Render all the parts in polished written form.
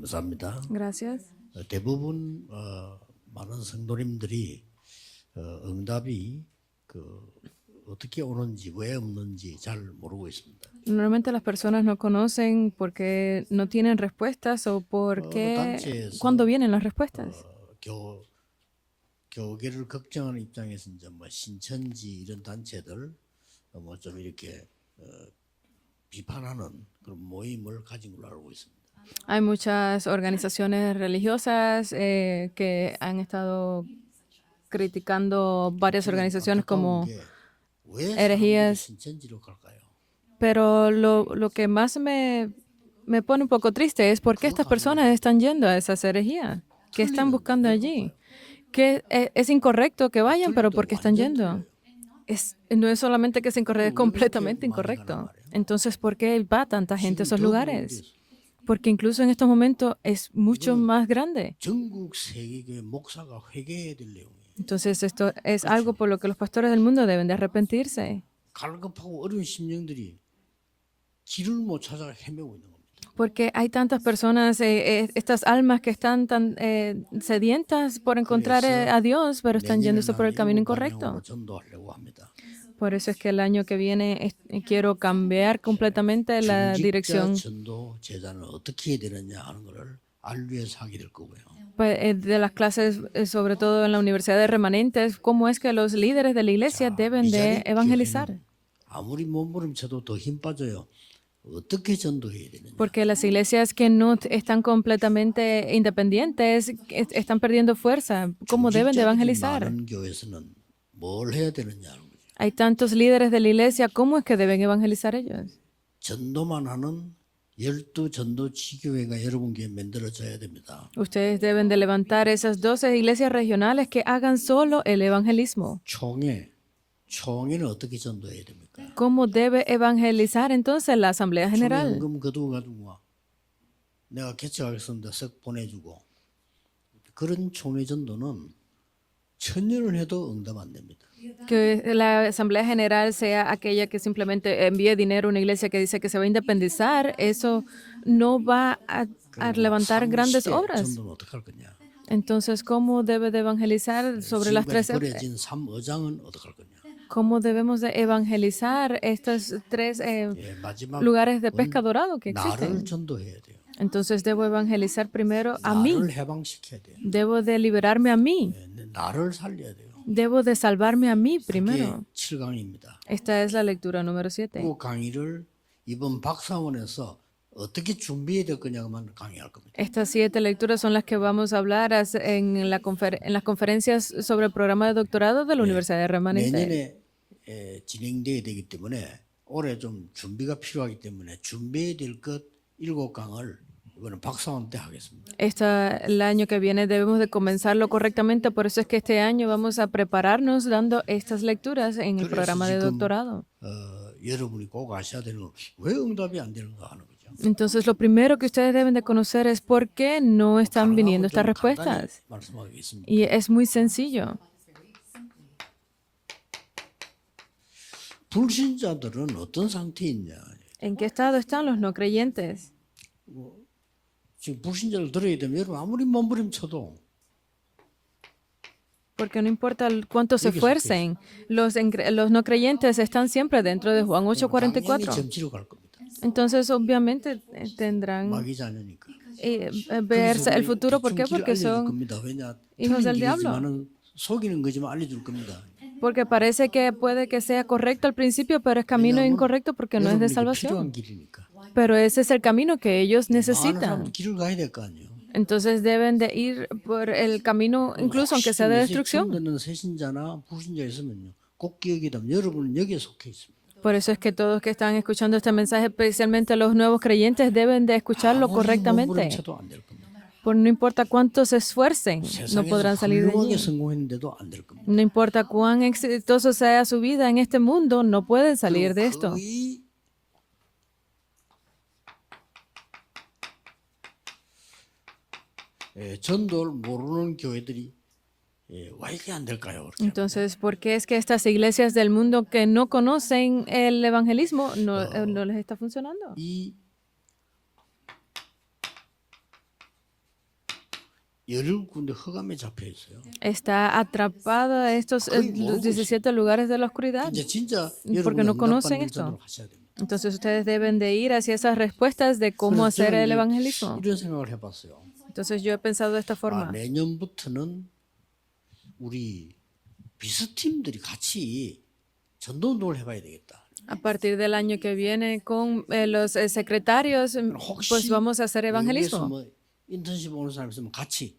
감사합니다. Gracias. 대부분 많은 성도님들이 응답이 어떻게 오는지 왜 없는지 잘 모르고 있습니다. Normalmente las personas no conocen por qué no tienen respuestas o por qué, 단체에서 cuándo vienen las respuestas. 교계를 걱정하는 입장에서 이제 뭐 신천지 이런 단체들 뭐 좀 이렇게 비판하는 그런 모임을 가진 걸로 알고 있습니다. Hay muchas organizaciones religiosas que han estado criticando varias organizaciones como 왜 사람들이 herejías. 신천지로 갈까요? Pero lo que más me pone un poco triste es por qué estas personas están yendo a esas herejías. ¿Qué están buscando allí? Que es incorrecto que vayan, pero ¿por qué están yendo? No es solamente que es incorrecto, es completamente incorrecto. Entonces, ¿por qué va tanta gente a esos lugares? Porque incluso en estos momentos es mucho más grande. 전국 세계교회 목사가 회개해야 될 내용이에요. Entonces, esto es algo por lo que los pastores del mundo deben de arrepentirse. 갈급하고 어려운 심령들이 길을 못 찾아 헤매고 있는 겁니다. Porque hay tantas personas, estas almas que están tan sedientas por encontrar a Dios, pero están yéndose por el camino incorrecto. 전도하려고 합니다. Por eso es que el año que viene quiero cambiar completamente la dirección 전도 제자는 어떻게 해야 되느냐 하는 것을 알기 위해서 하게 될 거고요. de las clases, sobre todo en la Universidad de Remanentes, cómo es que los líderes de la iglesia deben de evangelizar. 아무리 몸부림쳐도 더 힘 빠져요. 어떻게 전도해야 되느냐. Porque las iglesias que no están completamente independientes están perdiendo fuerza. ¿Cómo deben de evangelizar? 많은 교회에서는 뭘 해야 되느냐 하는 거죠. Hay tantos líderes de la iglesia, ¿cómo es que deben evangelizar ellos? 전도만 하는 12 전도 지교회가 여러분 교회에 만들어져야 됩니다. Ustedes deben de levantar esas 12 iglesias regionales que hagan solo el evangelismo. 총회는 어떻게 전도해야 됩니까? ¿Cómo debe evangelizar entonces la Asamblea General? 현금 거두어가지고 내가 개척하겠습니다. 쓱 보내주고 그런 총회 전도는 천년을 해도 응답 안 됩니다. Que la Asamblea General sea aquella que simplemente envíe dinero a una iglesia que dice que se va a independizar, eso no va a levantar grandes obras. 전도는 어떻게 할 거냐? Entonces, ¿cómo debe de evangelizar sobre las tres? 버려진 3의장은 어떻게 할 거냐? ¿Cómo debemos de evangelizar estos tres 마지막 lugares de pesca dorado que 나를 existen? 전도해야 돼요. Entonces debo evangelizar primero a mí. 나를 해방시켜야 돼요. Debo de liberarme a mí. 나를 살려야 돼요. Debo de salvarme a mí 이게 primero. 7강입니다. Esta es la lectura número 7. 그 강의를 이번 박사원에서 어떻게 준비해야 될 거냐만 강의할 겁니다. Estas 7 lecturas son las que vamos a hablar en las conferencias sobre el programa de doctorado de la Universidad de Remanente. 내년에 진행돼야 되기 때문에 올해 좀 준비가 필요하기 때문에 준비해야 될 것 7강을 이번에 박사원 때 하겠습니다. El año que viene debemos de comenzarlo correctamente, por eso es que este año vamos a prepararnos dando estas lecturas en el programa de doctorado. 여러분이 꼭 아셔야 되는 건 왜 응답이 안 되는가 하는 거죠. Entonces, lo primero que ustedes deben de conocer es por qué no están viniendo estas respuestas. 말씀하겠습니다. Y es muy sencillo. 불신자들은 어떤 상태에 있냐. ¿En qué estado están los no creyentes? 지금 불신자를 들어야 되면 여러분 아무리 몸부림쳐도 Porque no importa cuánto se esfuercen, los no creyentes están siempre dentro de Juan 당연히 8:44. 점치러 갈 겁니다. Entonces, obviamente, tendrán 마귀 자녀니까. ver el futuro. ¿Por qué? 대충 길을 Porque 알려줄 son 겁니다. 왜냐? hijos del 틀린 diablo. 길이지만은 속이는 거지만 알려줄 겁니다. Porque parece que puede que sea correcto al principio, pero es camino incorrecto porque no es de 여러분에게 salvación. 필요한 길이니까. Pero ese es el camino que ellos 많은 necesitan. 사람들 길을 가야 될 거 아니에요. Entonces deben de ir por el camino, incluso aunque sea de destrucción. 듣는 새신자나 불신자 있으면요. 꼭 기억이 되면 여러분은 여기에 속해 있습니다. Por eso es que todos que están escuchando este mensaje, especialmente los nuevos creyentes, deben de escucharlo 아무리 correctamente. 몸부림쳐도 안 될 겁니다. Por no importa cuánto se esfuercen, no podrán 세상에서 salir de 훌륭하게 allí. 성공했는데도 안 될 겁니다. No importa cuán exitoso sea su vida en este mundo, no pueden salir de esto. 거의 전도를 모르는 교회들이 왜 이게 안 될까요? 그렇게 Entonces, ¿por qué es que estas iglesias del mundo que no conocen el evangelismo no les está funcionando? 이 17군데 흑암에 잡혀 있어요. Está atrapado a estos 거의 모르고 17 lugares de la oscuridad. 이제 진짜 Porque 여러분이 no conocen 응답받는 esto. 일전으로 가셔야 됩니다. Entonces ustedes deben de ir hacia esas respuestas de cómo 그래서 hacer 저는 el 이제 evangelismo. 이런 생각을 해봤어요. Entonces yo he pensado de esta forma. 내년부터는 우리 비서팀들이 같이 전도운동을 해봐야 되겠다. A partir del año que viene con los secretarios, pues 혹시 vamos a hacer 외국에서 evangelismo. 뭐 인턴십 오는 사람 있으면 같이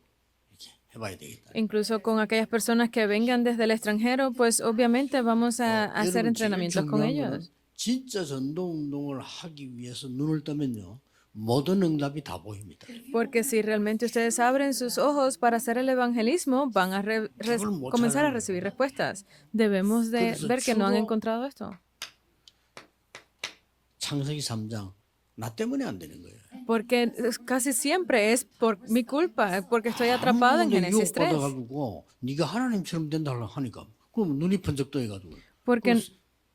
이렇게 해봐야 되겠다. Incluso con aquellas personas que vengan desde el extranjero, pues obviamente vamos a hacer 여러분, 제일 entrenamientos con 중요한 거는 ellos. 진짜 전도운동을 하기 위해서 눈을 뜨면요. 모든 응답이 다 보입니다. Porque si realmente ustedes abren sus ojos para hacer el evangelismo, van a comenzar a recibir respuestas. Debemos de 그래서 ver que no han 주로 encontrado esto. 창세기 3장 나 때문에 안 되는 거예요. Porque casi siempre es por mi culpa, porque estoy atrapado en Génesis 3. 유혹받아가지고 네가 하나님처럼 된다 하니까 그럼 눈이 번쩍 떠해가지고 Porque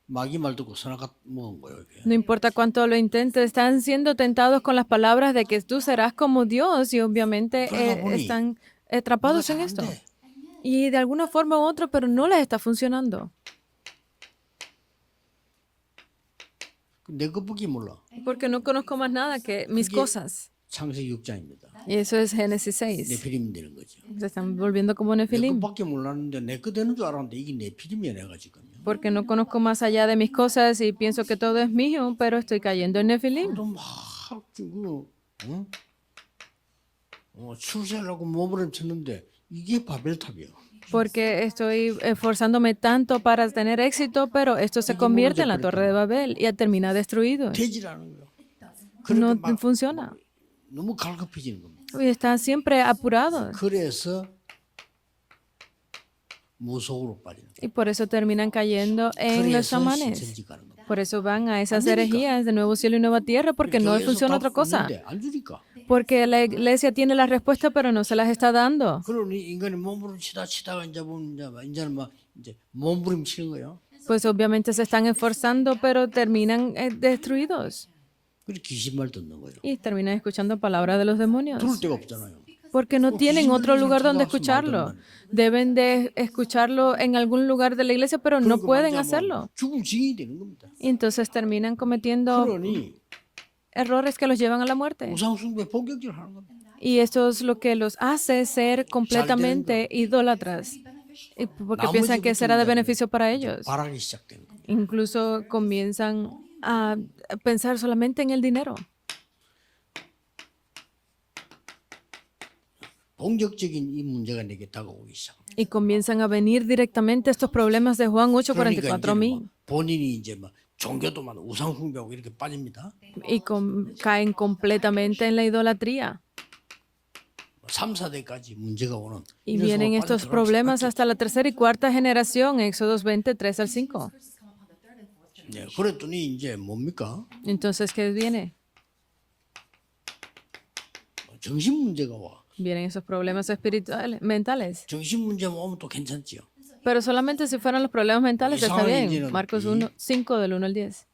마귀 말 듣고 선악과 먹은 거예요. 이게. no importa cuánto lo intentes, están siendo tentados con las palabras de que tú serás como Dios y obviamente 그러다 보니 están atrapados en 뭐가 esto. 잘 안 돼. Y de alguna forma u otra, pero no les está funcionando. 내 것밖에 몰라. Porque no conozco más nada que mis cosas. 창세기 6장입니다. Y eso es Génesis 6. 네피림 되는 거죠. Se están volviendo como 내 Nefilim. 것밖에 몰랐는데 내 거 되는 줄 알았는데 이게 네피림이야 내가 지금요. Porque no conozco más allá de mis cosas y pienso que todo es mío, pero estoy cayendo en Nefilim. 그럼 막 응? 출세하려고 몸을 쳤는데 이게 바벨탑이야. Porque estoy esforzándome tanto para tener éxito, pero esto se convierte en la Torre de Babel y termina destruido. 되질 않은 거야. No 그러니까 막 funciona. 너무 갈급해지는 겁니다. Y están siempre apurados. 그래서 무속으로 빠지는 거야. Y por eso terminan cayendo en los 그래서 chamanes. 신천지 가는 거야. Por eso van a esas herejías de nuevo cielo y nueva tierra, porque no 교회에서 funciona 답 otra cosa. 있는데 안 주니까. Porque la iglesia tiene la respuesta, pero no se las está dando. 그러니 인간이 몸부림치다가 이제 보면 이제는 막 이제 몸부림치는 거예요. Pues obviamente se están esforzando, pero terminan destruidos. 그리고 귀신말 듣는 거예요. Y terminan escuchando palabras de los demonios. 들을 데가 없잖아요. Porque no tienen otro lugar donde escucharlo. Deben de escucharlo en algún lugar de la iglesia, pero no pueden hacerlo. 죽음 증인이 되는 겁니다. Y entonces terminan cometiendo 그러니 errores que los llevan a la muerte. 우상 숭배 본격적으로 하는 겁니다. Y esto es lo que los hace ser completamente idólatras. Y porque piensan que será de beneficio para ellos. 바라기 시작되는 겁니다. Incluso comienzan a pensar solamente en el dinero. 본격적인 이 문제가 내게 다가오기 시작합니다. Y comienzan a venir directamente estos problemas de Juan 그러니까 8:44 a 이제는 mí. 뭐 본인이 이제 막 종교도 막 우상 숭배하고 이렇게 빠집니다. Y caen completamente en la idolatría. 3, 4대까지 문제가 오는 Y 이런 vienen 상황 estos 빠져 들어갈 problemas 수밖에 hasta la tercera y cuarta generación, Éxodos 23 al 5. 네, 그랬더니 이제 뭡니까? Entonces, ¿qué viene? 정신 문제가 와. Vienen esos problemas espirituales, mentales. 정신 문제만 오면 또 괜찮지요. Pero solamente si fueran los problemas mentales, está bien. Marcos 5 del 1 al 10.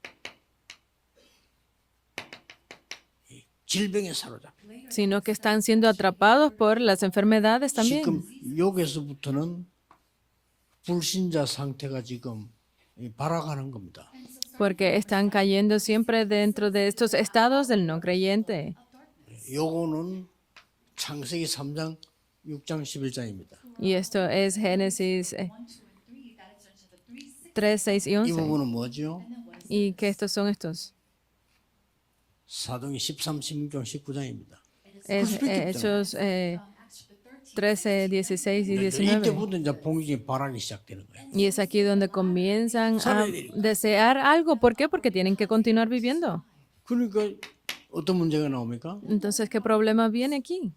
질병에 사로잡혀. Sino que están siendo atrapados por las enfermedades también. 지금 여기서부터는 불신자 상태가 지금 발악하는 겁니다. Porque están cayendo siempre dentro de estos estados del no creyente. 요거는 창세기 3장, 6장, 11장입니다. Y esto es Génesis 3, 6 y 이 11. 부분은 뭐죠? ¿Y qué estos son estos? 사도행전 13, 16장, 19장입니다. Es Hechos 13, 16 y 19. 이때부터 이제 본격적인 발악이 시작되는 거예요. Y es aquí donde comienzan a desear algo. ¿Por qué? Porque tienen que continuar viviendo. 그러니까 어떤 문제가 나옵니까? Entonces, ¿qué problema viene aquí?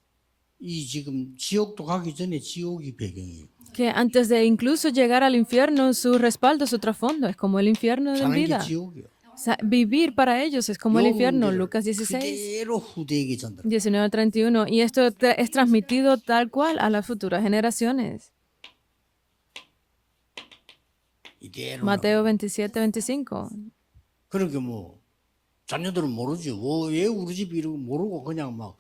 이 지금 지옥도 가기 전에 지옥이 배경이에요. Que antes de incluso llegar al infierno, su respaldo, su trasfondo, es como el infierno de 사는 게 vida. 지옥이에요. O sea, vivir para ellos es como el infierno, Lucas 16, 그대로 후대에게 전달. 19 al 31. Y esto es transmitido tal cual a las futuras generaciones. 이대로. Mateo 27, 25. 그러니까 뭐 자녀들은 모르죠. 왜 우리 집 이러고 모르고 그냥 막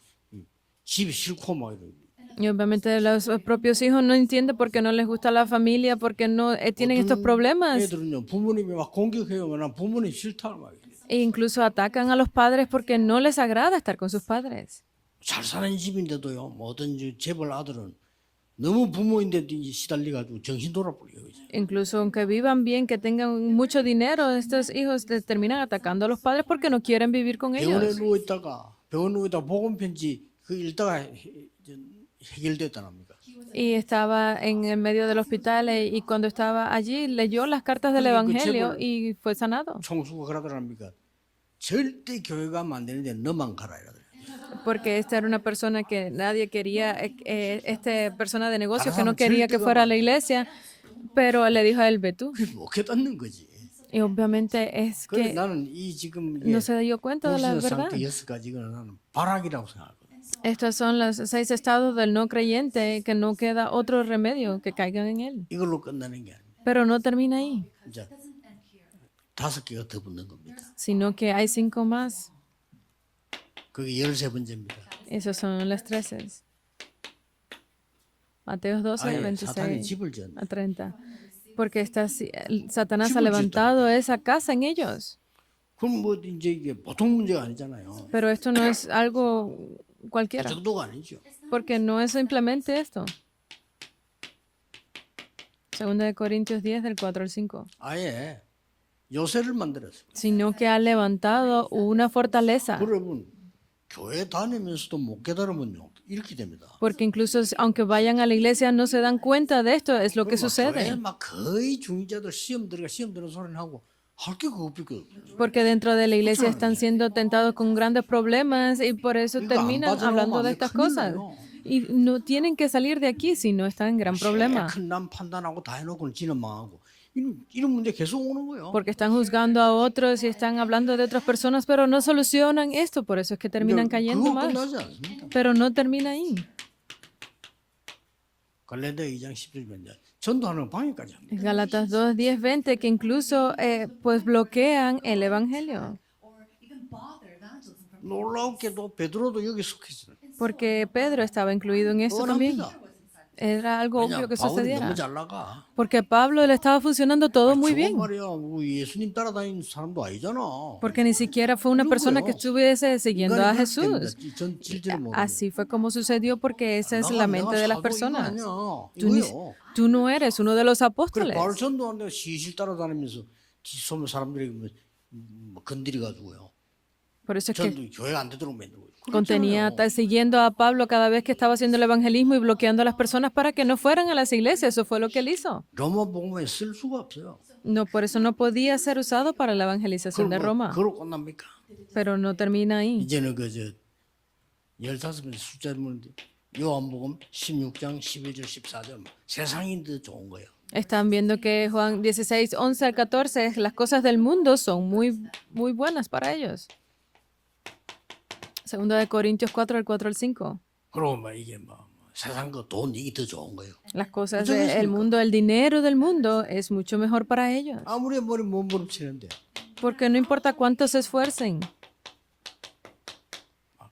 집이 싫고 막 이러고 Y obviamente los propios hijos no entienden por qué no les gusta la familia, porque no tienen estos problemas. 애들은요 부모님이 막 공격해요. 난 부모님 싫다는 말이에요. E incluso atacan a los padres porque no les agrada estar con sus padres. 잘 사는 집인데도요. 뭐 어떤 재벌 아들은 너무 부모인데 시달려가지고 정신 돌아버려요. 이제. Incluso aunque vivan bien, que tengan mucho dinero, estos hijos terminan atacando a los padres porque no quieren vivir con 병원에 ellos. 병원 누워 있다가 복음 편지 그 읽다가 해결됐다랍니까? Y estaba en el medio del hospital y cuando estaba allí leyó las cartas del Evangelio y fue sanado. 총수가 그러더랍니까? 절대 교회가 안 되는데 너만 가라 이러더라고요. Porque esta era una persona que nadie quería, esta persona de negocios que no quería que fuera a la iglesia, pero le dijo a él, ve tú. 못 깨닫는 거지. Y obviamente es 그래 que 나는 이 지금 no se dio cuenta de la verdad. 상태 6가지가 나는 발악이라고 생각하거든. Estos son los 6 estados del no creyente que no queda otro remedio que caigan en él. 이걸로 끝나는 게 아니에요. Pero no termina ahí, 이제 5개가 더 붙는 겁니다. sino que hay 5 más. 그게 13번째입니다. Esos son las 13. Mateos 12, 아예 사탄이 26 집을 지었네. a 30. Porque Satanás ha levantado esa casa en ellos. 그럼 뭐 이제 이게 보통 문제가 아니잖아요. Pero esto no es algo 그 cualquiera, 정도가 아니죠. porque no es simplemente esto. Segunda de Corintios 10, del 4 al 5. 아예 요새를 만들었어요. Sino que ha levantado una fortaleza. 여러분 교회 다니면서도 못 깨달으면요 이렇게 됩니다. Porque incluso aunque vayan a la iglesia no se dan cuenta de esto, es lo que 교회 sucede. 막 거의 중위자들 시험 들어가 소리는 하고 할 게 그것밖에 없어요. Porque dentro de la iglesia están siendo tentados con grandes problemas y por eso terminan hablando de estas cosas. Y no tienen que salir de aquí si no están en gran problema. 큰남 판단하고 다 해놓고는 지는 망하고 이런 문제 계속 오는 거예요. Porque están juzgando a otros y están hablando de otras personas, pero no solucionan esto, por eso es que terminan cayendo 그거 más. 끝나지 않습니다. Pero no termina ahí. 갈라디아 2장 10절입니다. 전도하는 방해까지 합니다. Gálatas 2, 10, 20, que incluso pues bloquean el evangelio. 놀랍게도 베드로도 여기 속했어요. Porque Pedro estaba incluido en esto también. 뻔합니다. Era algo obvio 왜냐 que 바울이 sucediera. 너무 잘 나가. Porque Pablo le estaba funcionando todo muy 저거 bien. 말이야 뭐 예수님 따라다니는 사람도 아니잖아. Porque ni siquiera fue una persona que estuviese siguiendo a Jesús. 전 질질을 모르는 Así fue como sucedió porque esa es la mente de las personas. 이거요. Tú no eres uno de los 그래 apóstoles. 바울 전도하는데 시실 따라다니면서 소문 사람들에게 뭐 건드려가지고요. Por eso es que 전도 교회가 안 되도록 만들고. contenía siguiendo a Pablo cada vez que estaba haciendo el evangelismo y bloqueando a las personas para que no fueran a las iglesias. Eso fue lo que él hizo. 로마 복음에 쓸 수가 없어요. No, por eso no podía ser usado para la evangelización de Roma. 그로 끝납니까? Pero no termina ahí. 이제는 그저 15번째 숫자를 보는데 요한복음 16장 11절 14절 세상이 더 좋은 거예요. Están viendo que Juan 16, 11 al 14, las cosas del mundo son muy buenas para ellos. Segunda de Corintios 4, del 4 al 5. 그러고 막 이게 막 세상 거 돈 이게 더 좋은 거예요. Las cosas del mundo, el dinero del mundo es mucho mejor para ellos. 아무리 머리 몸부림치는데 Porque no importa cuánto se esfuercen,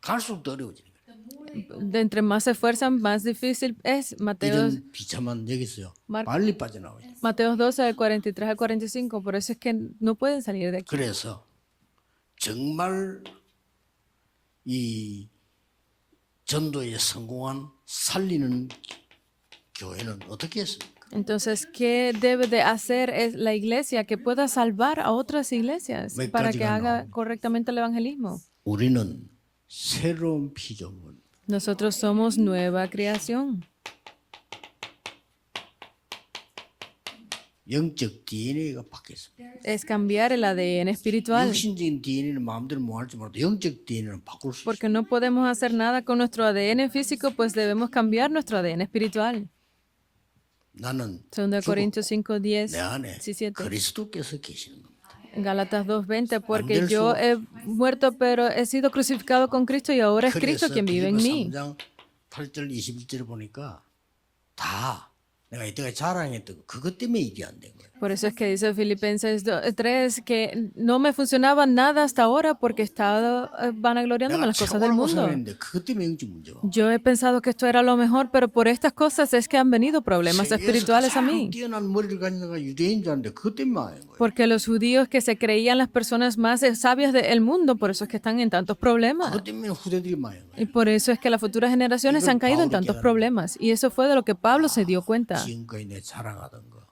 갈수록 더 어려워지는 거예요. de entre más se esfuerzan, más difícil es. Mateos 이런 비참한 여기 있어요. Mar- 빨리 빠져나와요. 12, del 43 al 45. Por eso es que no pueden salir de aquí. 그래서 정말 이 전도에 성공한 살리는 교회는 어떻게 했습니까? Entonces, ¿qué debe de hacer es la iglesia que pueda salvar a otras iglesias 몇 para que 가지가 haga 나옵니다. correctamente el evangelismo? 우리는 새로운 피조물. Nosotros somos nueva creación. 영적 DNA가 바뀌었습니다. Es cambiar el ADN espiritual. 육신적인 DNA는 마음대로 뭐 할지 몰라도 영적 DNA는 바꿀 수 있어요. Porque no podemos hacer nada con nuestro ADN físico, pues debemos cambiar nuestro ADN espiritual. 나는 Segunda de Corintios 5, 10, 내 안에 17. 그리스도께서 계시는 겁니다. Gálatas 2:20, porque Anderson. yo he muerto, pero he sido crucificado con Cristo y ahora es Cristo 그래서 quien vive en mí. 3장 8절 21절을 보니까 다 내가 이때까지 자랑했던 그것 때문에 일이 안 된 거예요. Por eso es que dice Filipenses 3 que no me funcionaba nada hasta ahora porque estaba vanagloriándome en 내가 las cosas del 최고라고 mundo. 생각했는데 그것 때문에 영적 문제가. Yo he pensado que esto era lo mejor, pero por estas cosas es que han venido problemas 세계에서 espirituales a 가장 mí. 뛰어난 머리를 가진 자가 유대인 줄 알았는데 그것 때문에 망한 거예요. Porque los judíos que se creían las personas más sabias del mundo, por eso es que están en tantos problemas. 그것 때문에 후대들이 망한 거예요. Y por eso es que las futuras generaciones han caído en tantos problemas. Y eso fue de lo que Pablo se dio cuenta. 지금까지 내 자랑하던 거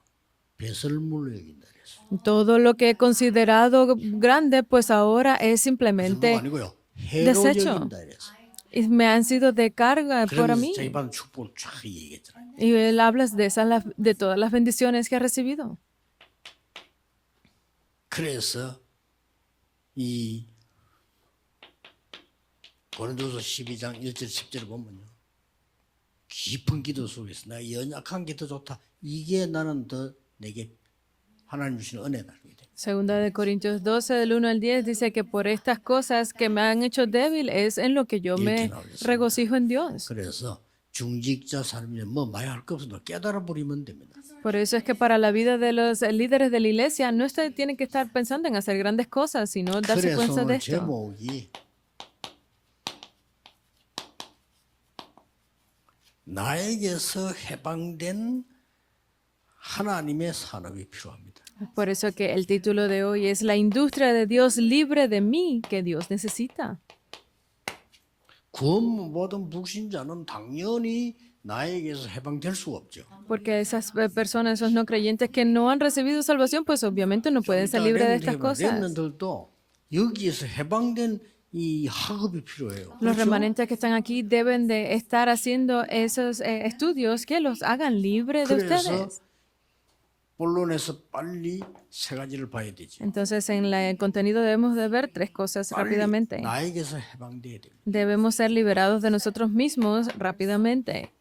배설물로 여긴다 그랬어. Todo lo que he considerado grande, pues ahora es 배설물가 simplemente 아니고요. 해로 desecho. 여긴다 그랬어. Y me han sido de carga para 그러면서 mí. 자기 받은 축복을 쫙 얘기했잖아요. Y él habla de, de todas las bendiciones que ha recibido. 그래서 이 고린도서 12장 1절 10절을 보면요. 깊은 기도 속에서 나 연약한 게 더 좋다. 이게 나는 더 내게 하나님 주시는 은혜다. Segunda de Corintios 12, del 1 al 10, dice que por estas cosas que me han hecho débil es en lo que yo me regocijo en Dios. 그래서 중직자 삶이 뭐 많이 할 거 없어도 깨달아 버리면 됩니다. Por eso es que para la vida de los líderes de la iglesia no tienen que estar pensando en hacer grandes cosas, sino darse 그래서 cuenta de 오늘 esto. 제목이 나에게서 해방된 하나님의 산업이 필요합니다. Por eso que el título de hoy es La industria de Dios libre de mí que Dios necesita. 구원 못 받은 불신자는 당연히 나에게서 해방될 수가 없죠. Porque esas personas, esos no creyentes que no han recibido salvación, pues obviamente no pueden ser libres de estas cosas. 렘넌트들도 여기에서 해방된 이 학업이 필요해요. Los 그렇죠? remanentes que están aquí deben de estar haciendo esos estudios que los hagan libres de 그래서 ustedes. 본론에서 빨리 세 가지를 봐야 되죠. Entonces, en el contenido debemos de ver tres cosas 빨리 rápidamente. 나에게서 해방돼야 됩니다. Debemos ser liberados de nosotros mismos rápidamente.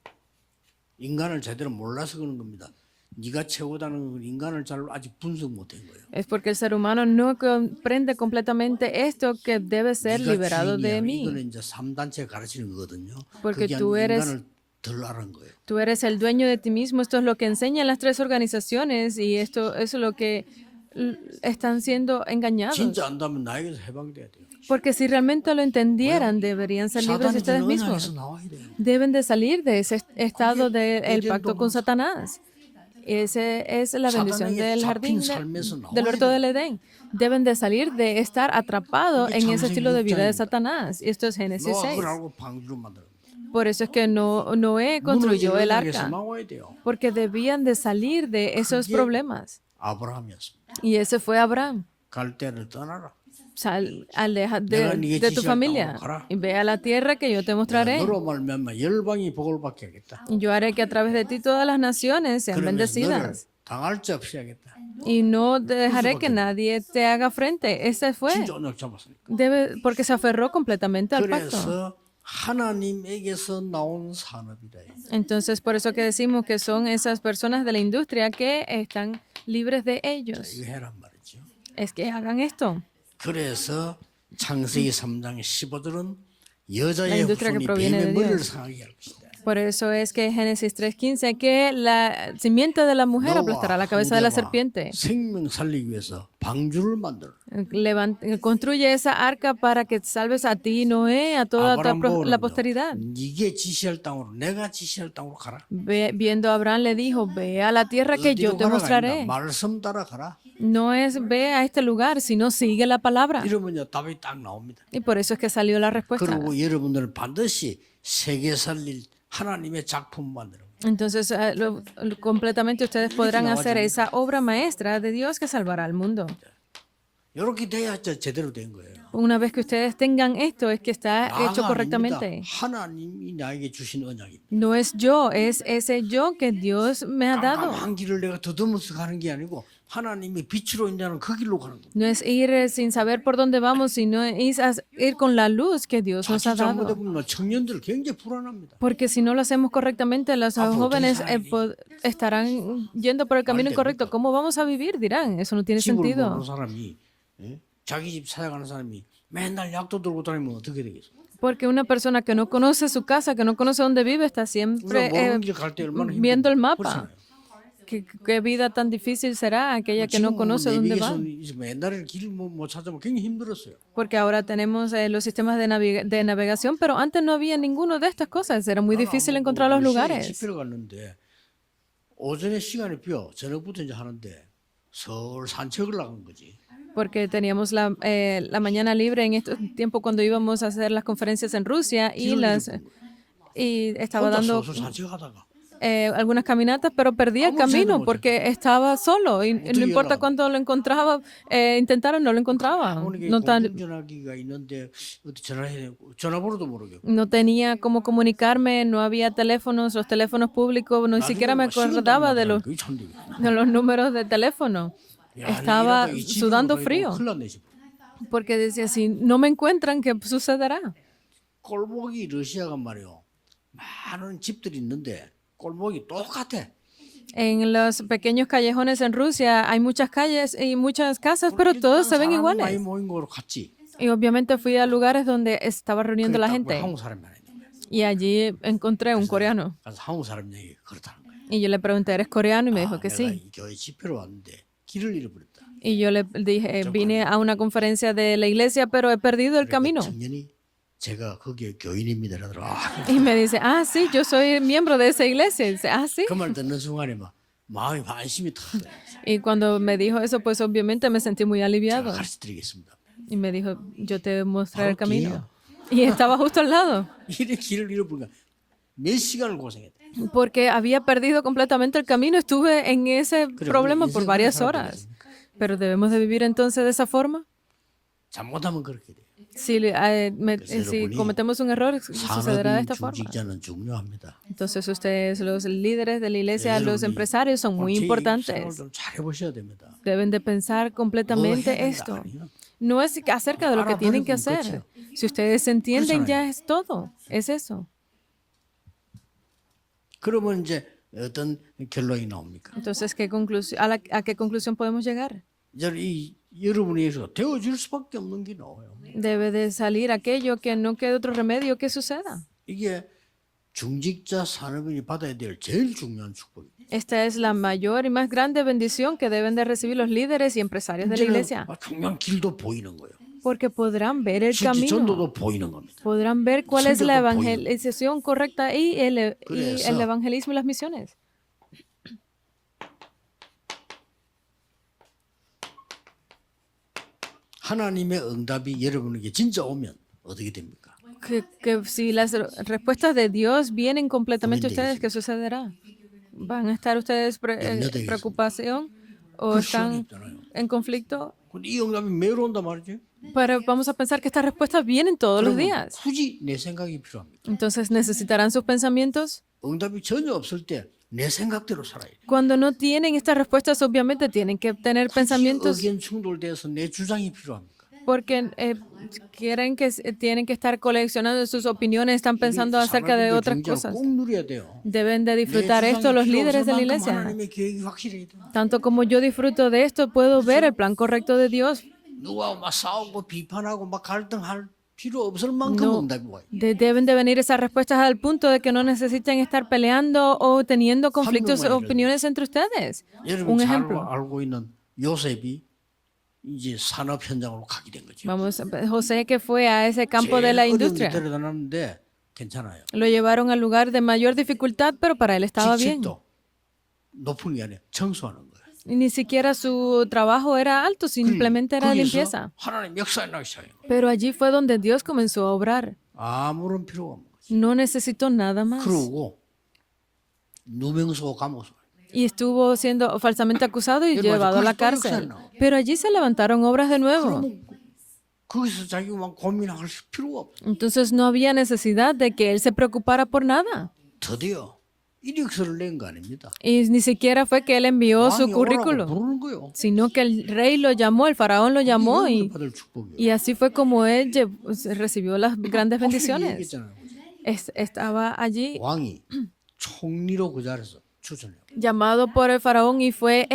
인간을 제대로 몰라서 그런 겁니다. 네가 최고다는 걸 인간을 잘 아직 분석 못한 거예요. Es porque el ser humano no comprende completamente esto que debe ser 네가 liberado de 주인이야. mí. 이거는 이제 3단체 가르치는 거거든요. Porque 그게 tú eres- 인간을 덜 알은 거예요. Tú eres el dueño de ti mismo. Esto es lo que enseñan las tres organizaciones y esto es lo que están siendo engañados. 진짜 안다면 나에게서 해방돼야 돼요. Porque si realmente lo entendieran, deberían ser libres de 사단이 ustedes 주는 mismos. 은혜에서 나와야 돼요. Deben de salir de ese estado del pacto con Satanás. Esa es la bendición del jardín del huerto del Edén. Deben de salir de estar atrapados en ese estilo de vida de Satanás. Esto es Génesis 노아 6. 그걸 알고 방주로 만들어. Por eso es que Noé construyó el arca, 나와야 돼요. porque debían de salir de esos 그게 problemas. 아브라함이었습니다. Y ese fue Abraham. 갈대를 떠나라. Sal, aleja 내가 네게 de tu 지시할 familia 땅으로 가라. y ve a la tierra que yo te mostraré. 너로 말미암아 열방이 복을 받게 하겠다. Y yo haré que a través de ti todas las naciones sean 그러면서 너를 bendecidas. 당할 자 없이 하겠다. Y no dejaré que nadie te haga frente. Ese fue. 진짜 언약 잡았으니까. Porque se aferró completamente al pacto. 그래서 하나님에게서 나온 산업이다. Entonces, por eso que decimos que son esas personas de la industria que están libres de ellos. 이거 해란 말이죠. Es que hagan esto. 그래서 창세기 3장 15절은 La 여자의 industria que 후손이 proviene 뱀의 de 머리를 Dios. 상하게 할 것이다. Por eso es que Génesis 3:15, que la simiente de la mujer aplastará la cabeza de la serpiente. 생명 살리기 위해서 방주를 만들어. Construye esa arca para que salves a ti, Noé, a toda 아브라함 la 보고는요, posteridad. 네게 지시할 땅으로 내가 지시할 땅으로 가라. Viendo a Abraham le dijo, ve a la tierra que yo 어디로 te 가라가 mostraré. 아니라 말씀 따라 가라. No es ve a este lugar, sino sigue la palabra. 이러면요 답이 딱 나옵니다. Y por eso es que salió la respuesta. 그리고 여러분들은 반드시 세계 살릴 하나님의 작품 만들어. Entonces, completamente ustedes podrán hacer esa obra maestra de Dios que salvará al mundo. 이렇게 돼야 제대로 된 거예요. Una vez que ustedes tengan esto, es que está hecho 나가 correctamente. 아닙니다. 하나님이 나에게 주신 언약입니다. No es yo, es ese yo que Dios me ha dado. 깜깜한 길을 내가 더듬어서 가는 게 아니고 하나님이 빛으로 인자는 그 길로 가는 겁니다. No es ir sin saber por dónde vamos, sino es ir con la luz que Dios nos ha 자칫 dado. 잘못해보면 청년들 굉장히 불안합니다. Porque si no lo hacemos correctamente, los jóvenes estarán yendo por el camino incorrecto. ¿Cómo vamos a vivir? Dirán, eso no tiene 집을 sentido. 모르는 사람이 자기 집 찾아가는 사람이 맨날 약도 들고 다니면 어떻게 되겠어? Porque una persona que no conoce su casa, que no conoce dónde vive, está siempre 모르는 길 갈 때 얼마나 viendo el 힘들어요. mapa. 그렇잖아요. ¿Qué vida tan difícil será aquella que no conoce dónde va? 옛날에는 길을 못 찾으면 굉장히 힘들었어요. Porque ahora tenemos los sistemas de navegación, pero antes no había ninguno de estas cosas. Era muy difícil encontrar los lugares. 집회를 갔는데 오전에 시간이 비어 저녁부터 이제 하는데 서울 산책을 나간 거지. Porque teníamos la mañana libre en este tiempo cuando íbamos a hacer las conferencias en Rusia y estaba 혼자 dando 서서 산책하다가 algunas caminatas, pero perdí el camino porque estaba solo y no importa cuánto lo encontraba, intentaron, no lo encontraba. 공중전화기가 있는데 어디 전화해 전화번호도 모르겠고. No tenía cómo comunicarme, no había teléfonos, los teléfonos públicos, ni siquiera me acordaba de los números de teléfono. Estaba sudando frío porque decía, si no me encuentran, ¿qué sucederá? 꼴목이 러시아가 말이요. 많은 집들이 있는데 꼴목이 똑같아. En los pequeños callejones en Rusia hay muchas calles y muchas casas, pero todos se ven 많이 iguales. 모인 거로 갔지. Y obviamente fui a lugares donde estaba reuniendo la gente 한국 사람이 하나 있는 거야. y allí encontré un coreano. 그래서 한국 사람 얘기 그렇다는 거야. Y yo le pregunté, ¿eres coreano? Y me dijo que 내가 sí. 이 교회 집회로 왔는데 길을 잃어버렸다. Y yo le dije, vine a una conferencia de la iglesia, pero he perdido el camino. 청년이 제가 거기에 교인입니다. 그러더라. Y me dice, ah, sí, yo soy miembro de esa iglesia. Y dice, ah, sí. 그 말 듣는 순간에 막 마음이 반심이 탁. Y cuando me dijo eso, pues obviamente me sentí muy aliviado. 가르쳐 드리겠습니다. Y me dijo, yo te mostraré el camino. Y estaba justo al lado. 이래 길을 잃어버리니까 몇 시간을 고생했다. Porque había perdido completamente el camino. Estuve en ese problema por varias horas. Pero debemos de vivir entonces de esa forma. 잘못하면 그렇게 돼. Si cometemos un error, sucederá de esta forma. 중직자는 중요합니다. Entonces ustedes, los líderes de la iglesia, los empresarios, son muy importantes. 좀 잘해보셔야 됩니다. Deben de pensar completamente esto. No es acerca de lo que tienen que hacer. Si ustedes entienden, ya es todo. Es eso. 그러면 이제 어떤 결론이 나옵니까? Entonces, ¿a qué conclusión podemos llegar? 이제 여러분이 해서 되어질 수밖에 없는 게 나와요. Debe de salir aquello que no quede otro remedio que suceda. 이게 중직자 산업인이 받아야 될 제일 중요한 축복입니다. Esta es la mayor y más grande bendición que deben de recibir los líderes y empresarios de la iglesia. 중요한 길도 보이는 거예요. Porque podrán ver el 실제 camino. 전도도 보이는 겁니다. Podrán ver cuál es la 선교도 evangelización correcta y el 그래서 evangelismo y las misiones. 하나님의 응답이 여러분에게 진짜 오면 어떻게 됩니까? Que si las respuestas de Dios vienen completamente a ustedes, ¿qué sucederá? ¿Van a estar ustedes preocupación o están en conflicto? 근데 이 응답이 매일 온단 말이지. Pero vamos a pensar que estas respuestas vienen todos los días. 굳이 내 생각이 필요합니까? Entonces, ¿necesitarán sus pensamientos? 응답이 전혀 없을 때 내 생각대로 살아야 돼. Cuando no tienen estas respuestas, obviamente tienen que tener pensamientos 의견 충돌돼서 내 주장이 필요합니까? porque tienen que estar coleccionando sus opiniones, están pensando acerca de otras cosas. 꼭 누려야 돼요. Deben de disfrutar esto los líderes de la iglesia. 하나님의 계획이 확실해야 돼. Tanto como yo disfruto de esto, puedo ver el plan correcto de Dios. 누구하고 막 싸우고 비판하고 막 갈등할 필요 없을 만큼 No, 응답이 와요. deben de venir esas respuestas al punto de que no necesiten estar peleando o teniendo conflictos o opiniones entre ustedes. 여러분 Un 잘 ejemplo. 알고 있는 요셉이 이제 산업 현장으로 가게 된 거죠. Vamos, José que fue a ese campo de la industria. 데려다놨는데 괜찮아요. Lo llevaron al lugar de mayor dificultad, pero para él estaba bien. 직책도 높은 게 아니라 청소하는 거예요. Y ni siquiera su trabajo era alto, simplemente era limpieza. 하나님 역사에 나기 시작해요. Pero allí fue donde Dios comenzó a obrar. 아무런 필요가 없는 거죠. No necesitó nada más. 그러고 누명소 감옥소. Y estuvo siendo falsamente acusado y llevado a la cárcel. Pero allí se levantaron obras de nuevo. 거기서 자기만 고민할 필요가 없어. Entonces no había necesidad de que él se preocupara por nada. 드디어 이력서를 낸 거 아닙니다. Y ni siquiera fue que él envió su 왕이 오라고 currículum, 부르는 거요. sino que el rey lo llamó, el faraón lo llamó 받을 축복이에요. y así fue como él recibió las grandes bendiciones. 얘기했잖아요. Estaba allí 왕이 총리로 그 자리에서 추천해요. llamado por el faraón y fue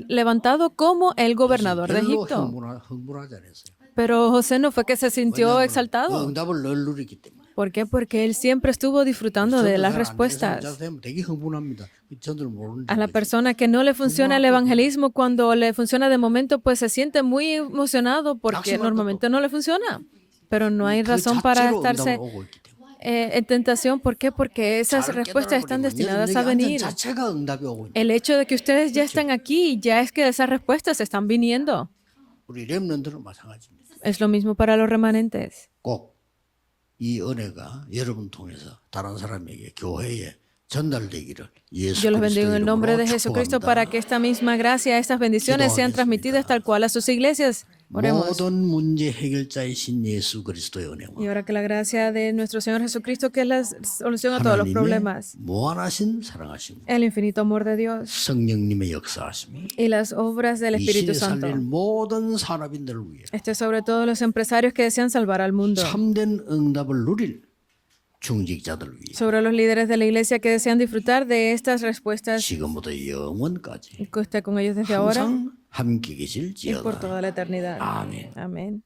levantado como el gobernador de 별로 Egipto. 흥분하지 않았어요. Pero José no fue que se sintió 왜냐하면 그 exaltado, 응답을 늘 누리기 때문에. ¿Por qué? Porque él siempre estuvo disfrutando de las respuestas. 되게 흥분합니다. 저들 모르는 A la 거지. persona que no le funciona el evangelismo, cuando le funciona de momento, pues se siente muy emocionado porque normalmente no le funciona. Pero no hay 그 razón para 자체로 estarse 응답을 오고 있기 때문에. en tentación. ¿Por qué? Porque esas 잘 respuestas están 깨달아버리면 destinadas 여러분에게 a 앉은 venir. 자체가 응답이 오고 있다. El hecho de que ustedes ya están aquí, ya es que esas respuestas están viniendo. 우리 렘넌트는 마찬가지입니다. Es lo mismo para los remanentes. 꼭 이 은혜가 여러분 통해서 다른 사람에게 교회에 전달되기를 예수 Yo los bendigo en 그리스도 el nombre de 이름으로 Jesucristo para que esta misma gracia, estas bendiciones sean transmitidas tal cual a sus iglesias. Oremos. 모든 문제 해결자이신 예수 그리스도의 은혜와 Y ahora que la gracia de nuestro Señor Jesucristo, que es la solución a todos los 하나님의 problemas, 무한하신 사랑하심 el infinito amor de Dios 성령님의 역사하심이 y las obras del 이 Espíritu 시대 Santo, 살릴 모든 산업인들을 위해 esté sobre todo los empresarios que desean salvar al mundo, 참된 응답을 누릴 중직자들 위해 sobre los líderes de la iglesia que desean disfrutar de estas respuestas, 지금부터 영원까지 que esté con ellos desde ahora 항상 함께 y por 계실지어다. toda la eternidad. 아멘. Amén.